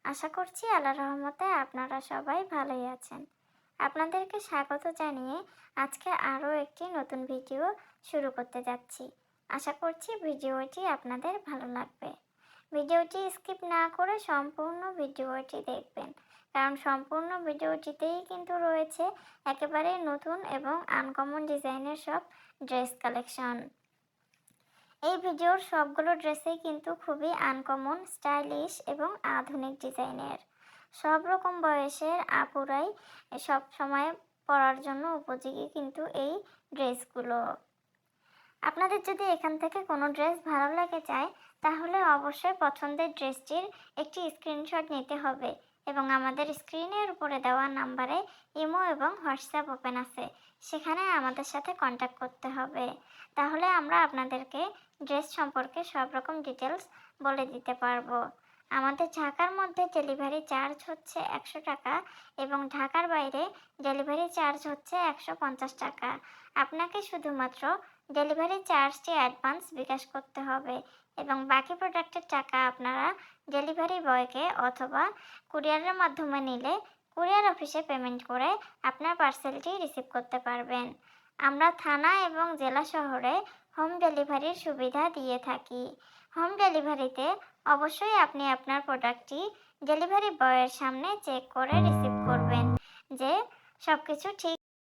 আশা করছি আল্লাহর রহমতে আপনারা সবাই ভালোই আছেন। আপনাদেরকে স্বাগত জানিয়ে আজকে আরও একটি নতুন ভিডিও শুরু করতে যাচ্ছি। আশা করছি ভিডিওটি আপনাদের ভালো লাগবে। ভিডিওটি স্কিপ না করে সম্পূর্ণ ভিডিওটি দেখবেন, কারণ সম্পূর্ণ ভিডিওটিতেই কিন্তু রয়েছে একেবারে নতুন এবং আনকমন ডিজাইনের সব ড্রেস কালেকশন। এই ভিডিওর সবগুলো ড্রেসেই কিন্তু খুবই আনকমন, স্টাইলিশ এবং আধুনিক ডিজাইনের। সব রকম বয়সের আপুরাই সব সময় পরার জন্য উপযোগী কিন্তু এই ড্রেসগুলো। আপনাদের যদি এখান থেকে কোনো ড্রেস ভালো লেগে যায়, তাহলে অবশ্যই পছন্দের ড্রেসটির একটি স্ক্রিনশট নিতে হবে এবং আমাদের স্ক্রিনের উপরে দেওয়া নাম্বারে ইমো এবং হোয়াটসঅ্যাপ ওপেন আছে, সেখানে আমাদের সাথে কন্ট্যাক্ট করতে হবে। তাহলে আমরা আপনাদেরকে ড্রেস সম্পর্কে সব রকম ডিটেলস বলে দিতে পারবো। আমাদের ঢাকার মধ্যে ডেলিভারি চার্জ হচ্ছে 100 টাকা এবং ঢাকার বাইরে ডেলিভারি চার্জ হচ্ছে 150 টাকা। আপনাকে শুধুমাত্র ডেলিভারি চার্জটি অ্যাডভান্স বিকাশ করতে হবে এবং বাকি প্রোডাক্টের টাকা আপনারা ডেলিভারি বয়কে অথবা কুরিয়ারের মাধ্যমে নিলে কুরিয়ার অফিসে পেমেন্ট করে আপনার পার্সেলটি রিসিভ করতে পারবেন। আমরা থানা এবং জেলা শহরে হোম ডেলিভারির সুবিধা দিয়ে থাকি। হোম ডেলিভারিতে অবশ্যই আপনি আপনার প্রোডাক্টটি ডেলিভারি বয়ের সামনে চেক করে রিসিভ করবেন যে সব কিছু ঠিক